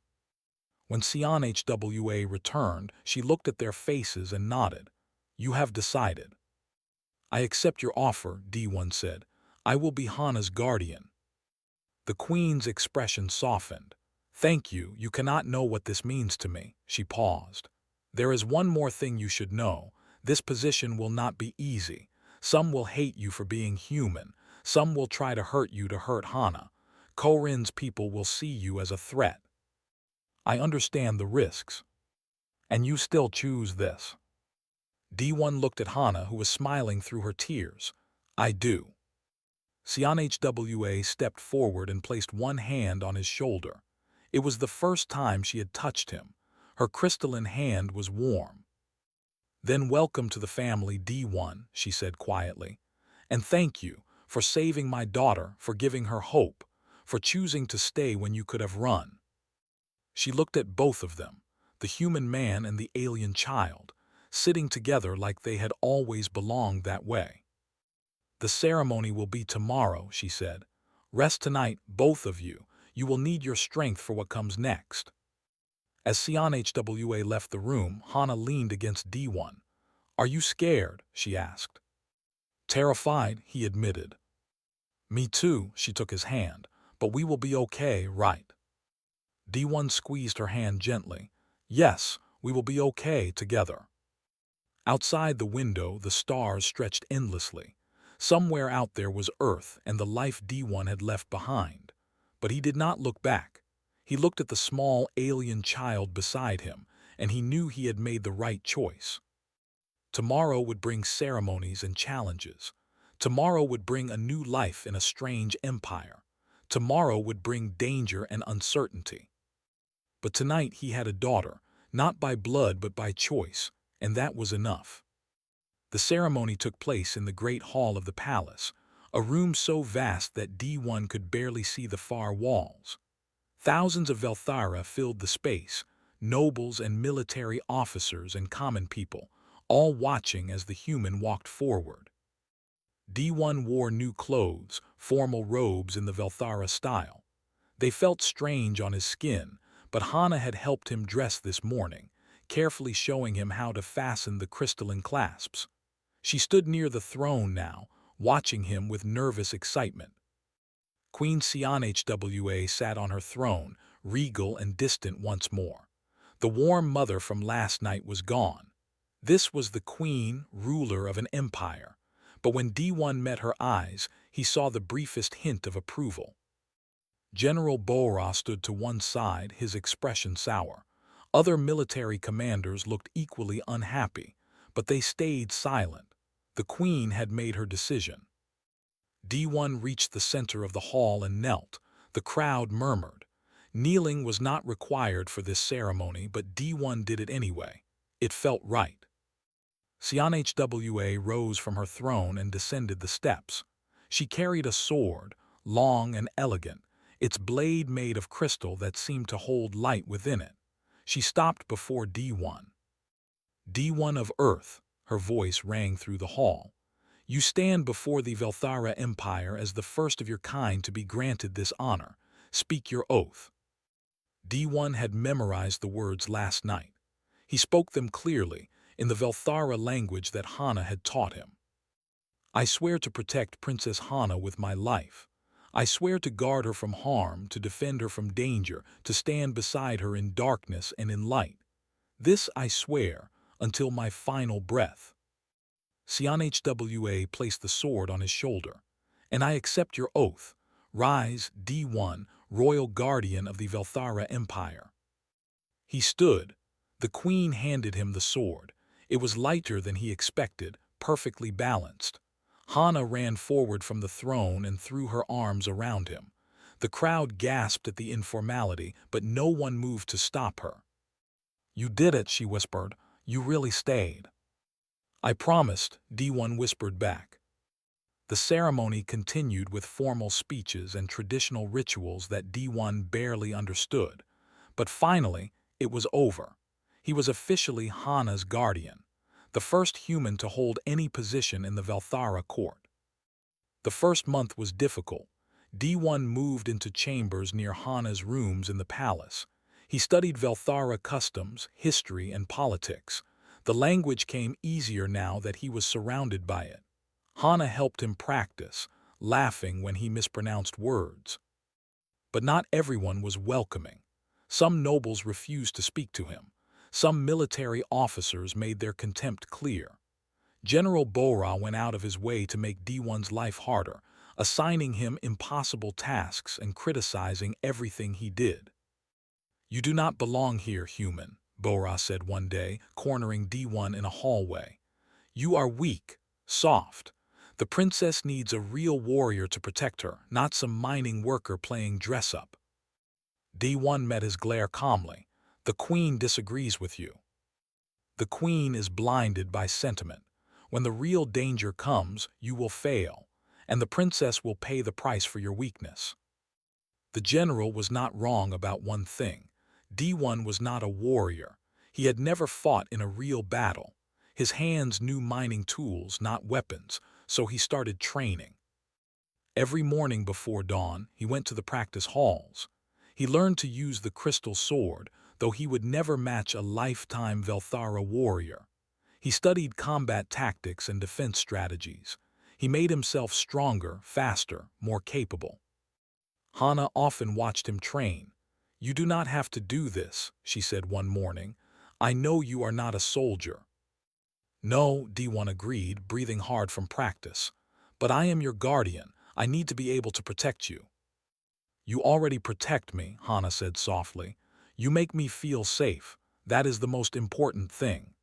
S1: When HFY returned, she looked at their faces and nodded. You have decided. I accept your offer, D1 said. I will be Hana's guardian. The queen's expression softened. Thank you, you cannot know what this means to me. She paused. There is one more thing you should know. This position will not be easy. Some will hate you for being human. Some will try to hurt you to hurt Hana. Korin's people will see you as a threat. I understand the risks. And you still choose this. D1 looked at Hana, who was smiling through her tears. I do. HFY stepped forward and placed one hand on his shoulder. It was the first time she had touched him. Her crystalline hand was warm. Then welcome to the family, D1, she said quietly. And thank you for saving my daughter, for giving her hope, for choosing to stay when you could have run. She looked at both of them, the human man and the alien child, sitting together like they had always belonged that way. The ceremony will be tomorrow, she said. Rest tonight, both of you. You will need your strength for what comes next. As HFY left the room, Hana leaned against D1. Are you scared? She asked. Terrified, he admitted. Me too, she took his hand. But we will be okay, right? D1 squeezed her hand gently. Yes, we will be okay together. Outside the window, the stars stretched endlessly. Somewhere out there was Earth and the life D1 had left behind. But he did not look back. He looked at the small alien child beside him, and he knew he had made the right choice. Tomorrow would bring ceremonies and challenges. Tomorrow would bring a new life in a strange empire. Tomorrow would bring danger and uncertainty. But tonight he had a daughter, not by blood but by choice, and that was enough. The ceremony took place in the great hall of the palace, a room so vast that D1 could barely see the far walls. Thousands of Velthara filled the space, nobles and military officers and common people, all watching as the human walked forward. D1 wore new clothes, formal robes in the Velthara style. They felt strange on his skin, but Hana had helped him dress this morning, carefully showing him how to fasten the crystalline clasps. She stood near the throne now, watching him with nervous excitement. Queen HFY sat on her throne, regal and distant once more. The warm mother from last night was gone. This was the queen, ruler of an empire. But when D1 met her eyes, he saw the briefest hint of approval. General Bora stood to one side, his expression sour. Other military commanders looked equally unhappy, but they stayed silent. The queen had made her decision. D1 reached the center of the hall and knelt. The crowd murmured. Kneeling was not required for this ceremony, but D1 did it anyway. It felt right. HFY rose from her throne and descended the steps. She carried a sword, long and elegant, its blade made of crystal that seemed to hold light within it. She stopped before D1. D1 of Earth, her voice rang through the hall. You stand before the Velthara Empire as the first of your kind to be granted this honor. Speak your oath." D1 had memorized the words last night. He spoke them clearly, in the Velthara language that Hana had taught him. "I swear to protect Princess Hana with my life. I swear to guard her from harm, to defend her from danger, to stand beside her in darkness and in light. This I swear until my final breath." CIANHWA placed the sword on his shoulder. "And I accept your oath. Rise, D1, royal guardian of the Velthara Empire." He stood. The queen handed him the sword. It was lighter than he expected, perfectly balanced. Hana ran forward from the throne and threw her arms around him. The crowd gasped at the informality, but no one moved to stop her. "You did it," she whispered. "You really stayed." "I promised," D1 whispered back. The ceremony continued with formal speeches and traditional rituals that D1 barely understood. But finally, it was over. He was officially Hana's guardian, the first human to hold any position in the Velthara court. The first month was difficult. D1 moved into chambers near Hana's rooms in the palace. He studied Velthara customs, history, and politics. The language came easier now that he was surrounded by it. Hana helped him practice, laughing when he mispronounced words. But not everyone was welcoming. Some nobles refused to speak to him. Some military officers made their contempt clear. General Bora went out of his way to make D1's life harder, assigning him impossible tasks and criticizing everything he did. "You do not belong here, human," Bora said one day, cornering D1 in a hallway. "You are weak, soft. The princess needs a real warrior to protect her, not some mining worker playing dress-up." D1 met his glare calmly. "The queen disagrees with you." "The queen is blinded by sentiment. When the real danger comes, you will fail, and the princess will pay the price for your weakness." The general was not wrong about one thing. D1 was not a warrior. He had never fought in a real battle. His hands knew mining tools, not weapons, so he started training. Every morning before dawn, he went to the practice halls. He learned to use the crystal sword, though he would never match a lifetime Velthara warrior. He studied combat tactics and defense strategies. He made himself stronger, faster, more capable. Hana often watched him train. "You do not have to do this," she said one morning. "I know you are not a soldier." "No," D1 agreed, breathing hard from practice. "But I am your guardian. I need to be able to protect you." "You already protect me," Hana said softly. "You make me feel safe. That is the most important thing."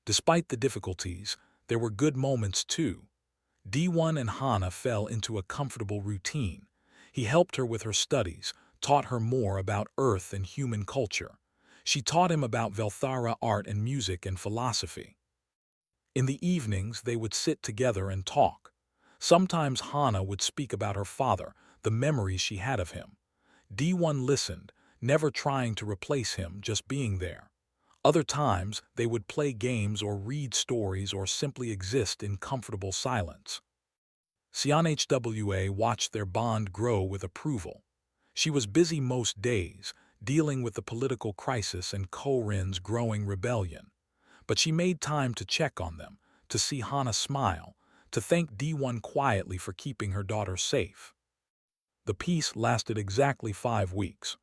S1: Despite the difficulties, there were good moments too. D1 and Hana fell into a comfortable routine. He helped her with her studies, taught her more about Earth and human culture. She taught him about Velthara art and music and philosophy. In the evenings, they would sit together and talk. Sometimes Hana would speak about her father, the memories she had of him. D1 listened, never trying to replace him, just being there. Other times, they would play games or read stories or simply exist in comfortable silence. CIANHWA watched their bond grow with approval. She was busy most days, dealing with the political crisis and Korin's growing rebellion. But she made time to check on them, to see Hana smile, to thank D1 quietly for keeping her daughter safe. The peace lasted exactly 5 weeks.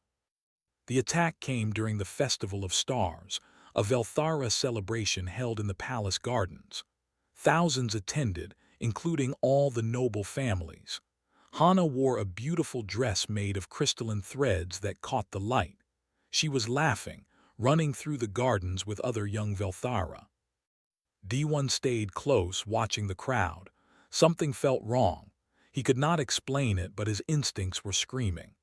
S1: The attack came during the Festival of Stars, a Velthara celebration held in the palace gardens. Thousands attended, including all the noble families. Hana wore a beautiful dress made of crystalline threads that caught the light. She was laughing, running through the gardens with other young Velthara. D1 stayed close, watching the crowd. Something felt wrong. He could not explain it, but his instincts were screaming.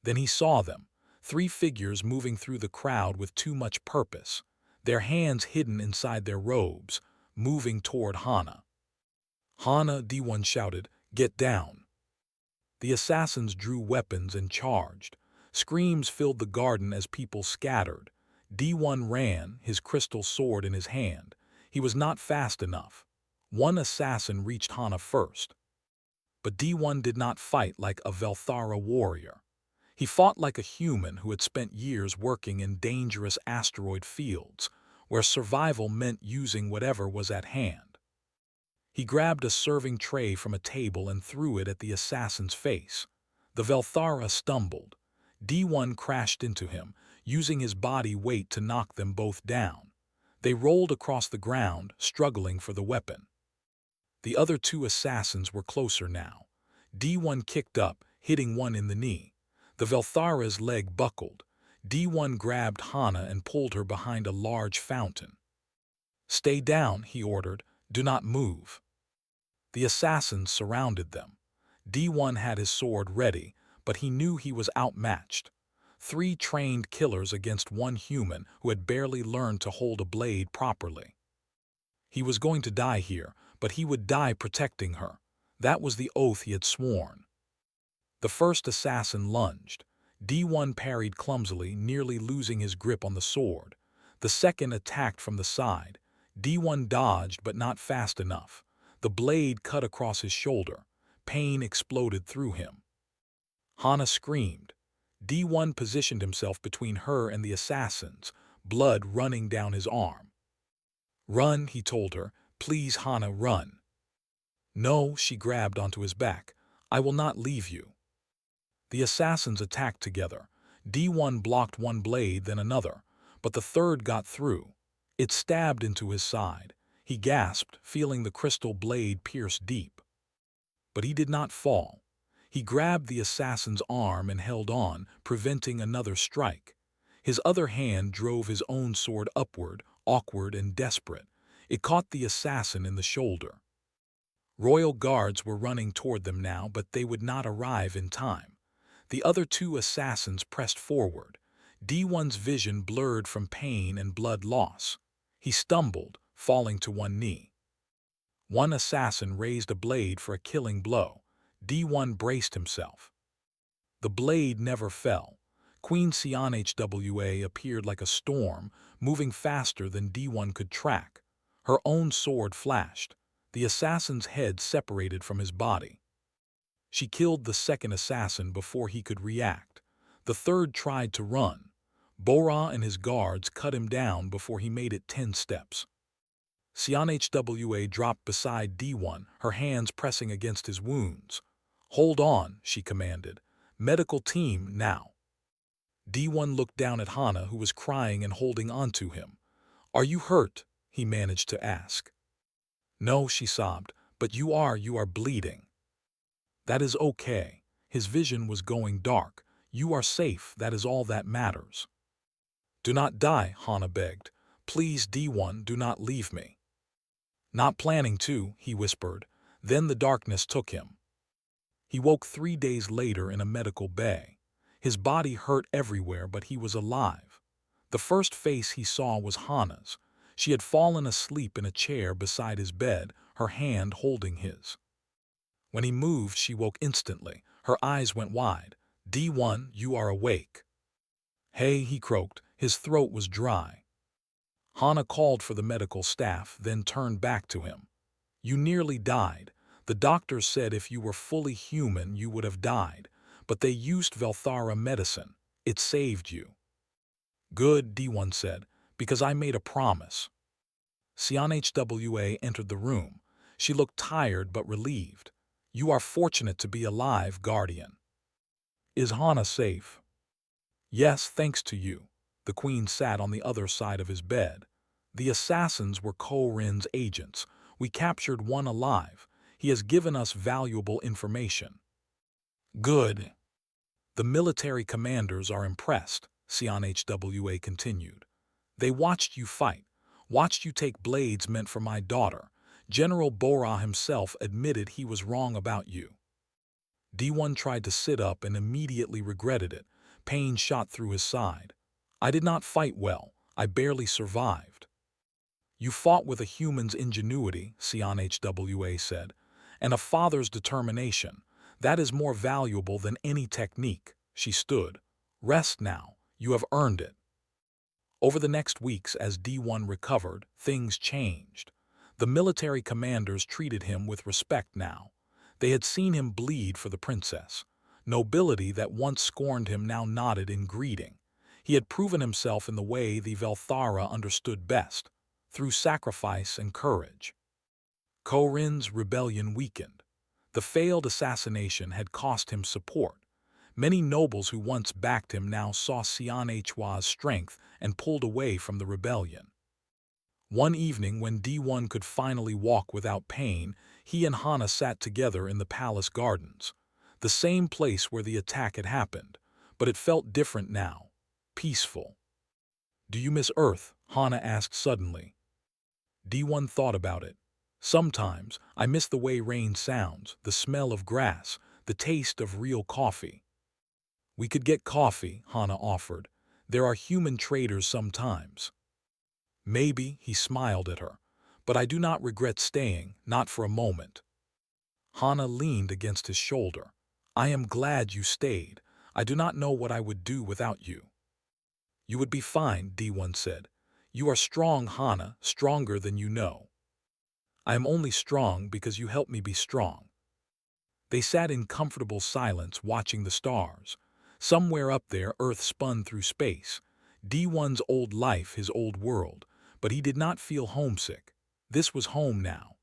S1: Then he saw them, 3 figures moving through the crowd with too much purpose, their hands hidden inside their robes, moving toward Hana. "Hana," D1 shouted, "get down." The assassins drew weapons and charged. Screams filled the garden as people scattered. D1 ran, his crystal sword in his hand. He was not fast enough. One assassin reached Hana first, but D1 did not fight like a Velthara warrior. He fought like a human who had spent years working in dangerous asteroid fields, where survival meant using whatever was at hand. He grabbed a serving tray from a table and threw it at the assassin's face. The Velthara stumbled. D1 crashed into him, using his body weight to knock them both down. They rolled across the ground, struggling for the weapon. The other two assassins were closer now. D1 kicked up, hitting one in the knee. The Velthara's leg buckled. D1 grabbed Hana and pulled her behind a large fountain. "Stay down," he ordered. "Do not move." The assassins surrounded them. D1 had his sword ready, but he knew he was outmatched. 3 trained killers against 1 human who had barely learned to hold a blade properly. He was going to die here, but he would die protecting her. That was the oath he had sworn. The first assassin lunged. D1 parried clumsily, nearly losing his grip on the sword. The second attacked from the side. D1 dodged, but not fast enough. The blade cut across his shoulder. Pain exploded through him. Hana screamed. D1 positioned himself between her and the assassins, blood running down his arm. "Run," he told her. "Please, Hana, run." "No," she grabbed onto his back. "I will not leave you." The assassins attacked together. D1 blocked one blade, then another, but the third got through. It stabbed into his side. He gasped, feeling the crystal blade pierce deep. But he did not fall. He grabbed the assassin's arm and held on, preventing another strike. His other hand drove his own sword upward, awkward and desperate. It caught the assassin in the shoulder. Royal guards were running toward them now, but they would not arrive in time. The other 2 assassins pressed forward. D1's vision blurred from pain and blood loss. He stumbled, falling to one knee. One assassin raised a blade for a killing blow. D1 braced himself. The blade never fell. Queen HFY appeared like a storm, moving faster than D1 could track. Her own sword flashed. The assassin's head separated from his body. She killed the second assassin before he could react. The third tried to run. Bora and his guards cut him down before he made it 10 steps. HFY dropped beside D1, her hands pressing against his wounds. "Hold on," she commanded. "Medical team, now." D1 looked down at Hana, who was crying and holding on to him. "Are you hurt?" he managed to ask. "No," she sobbed, "but you are bleeding." "That is okay." His vision was going dark. "You are safe, that is all that matters." "Do not die," Hana begged. "Please, D1, do not leave me." "Not planning to," he whispered. Then the darkness took him. He woke 3 days later in a medical bay. His body hurt everywhere, but he was alive. The first face he saw was Hana's. She had fallen asleep in a chair beside his bed, her hand holding his. When he moved, she woke instantly. Her eyes went wide. "D1, you are awake." "Hey," he croaked. His throat was dry. Hana called for the medical staff, then turned back to him. "You nearly died. The doctors said if you were fully human, you would have died. But they used Velthara medicine. It saved you." "Good," D1 said, "because I made a promise." HFY entered the room. She looked tired but relieved. "You are fortunate to be alive, Guardian." "Is Hana safe?" "Yes, thanks to you." The Queen sat on the other side of his bed. "The assassins were Korin's agents. We captured one alive. He has given us valuable information." "Good." "The military commanders are impressed," HFY continued. "They watched you fight, watched you take blades meant for my daughter. General Bora himself admitted he was wrong about you." D1 tried to sit up and immediately regretted it. Pain shot through his side. "I did not fight well. I barely survived." "You fought with a human's ingenuity," HFY said, "and a father's determination. That is more valuable than any technique." She stood. "Rest now. You have earned it." Over the next weeks, as D1 recovered, things changed. The military commanders treated him with respect now. They had seen him bleed for the princess. Nobility that once scorned him now nodded in greeting. He had proven himself in the way the Velthara understood best, through sacrifice and courage. Korin's rebellion weakened. The failed assassination had cost him support. Many nobles who once backed him now saw DaugHFY's strength and pulled away from the rebellion. One evening, when D1 could finally walk without pain, he and Hana sat together in the palace gardens. The same place where the attack had happened, but it felt different now, peaceful. "Do you miss Earth?" Hana asked suddenly. D1 thought about it. "Sometimes I miss the way rain sounds, the smell of grass, the taste of real coffee." "We could get coffee," Hana offered. "There are human traders sometimes." "Maybe," he smiled at her, "but I do not regret staying, not for a moment." Hana leaned against his shoulder. "I am glad you stayed. I do not know what I would do without you." "You would be fine," D1 said. "You are strong, Hana, stronger than you know." "I am only strong because you helped me be strong." They sat in comfortable silence watching the stars. Somewhere up there, Earth spun through space. D1's old life, his old world. But he did not feel homesick. This was home now.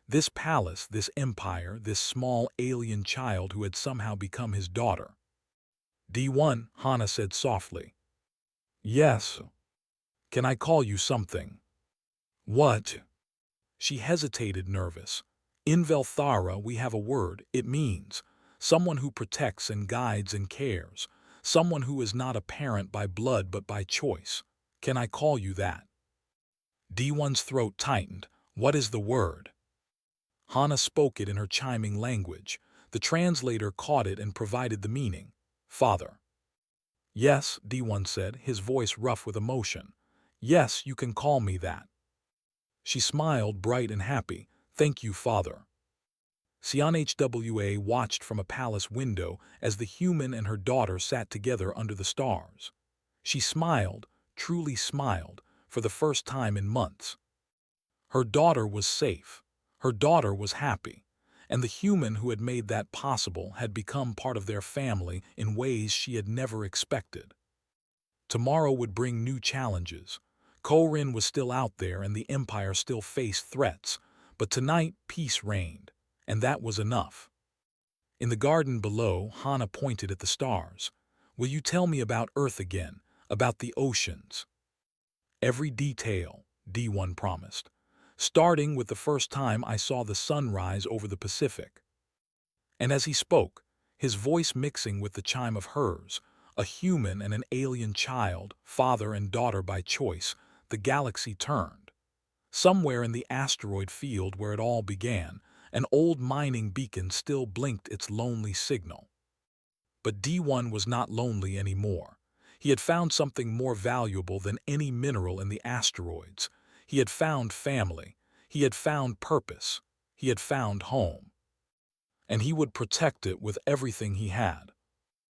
S1: This palace, this empire, this small alien child who had somehow become his daughter. "D1, Hana said softly. "Yes. Can I call you something?" "What?" She hesitated, nervous. "In Velthara we have a word. It means someone who protects and guides and cares. Someone who is not a parent by blood but by choice. Can I call you that?" D1's throat tightened. "What is the word?" Hana spoke it in her chiming language. The translator caught it and provided the meaning. "Father." "Yes," D1 said, his voice rough with emotion. "Yes, you can call me that." She smiled, bright and happy. "Thank you, Father." DaugHFY watched from a palace window as the human and her daughter sat together under the stars. She smiled, truly smiled, for the first time in months. Her daughter was safe. Her daughter was happy. And the human who had made that possible had become part of their family in ways she had never expected. Tomorrow would bring new challenges. Korin was still out there and the Empire still faced threats, but tonight peace reigned, and that was enough. In the garden below, Hana pointed at the stars. "Will you tell me about Earth again, about the oceans?" "Every detail," D1 promised. "Starting with the first time I saw the sun rise over the Pacific." And as he spoke, his voice mixing with the chime of hers, a human and an alien child, father and daughter by choice, the galaxy turned. Somewhere in the asteroid field where it all began, an old mining beacon still blinked its lonely signal. But D1 was not lonely anymore. He had found something more valuable than any mineral in the asteroids. He had found family. He had found purpose. He had found home. And he would protect it with everything he had.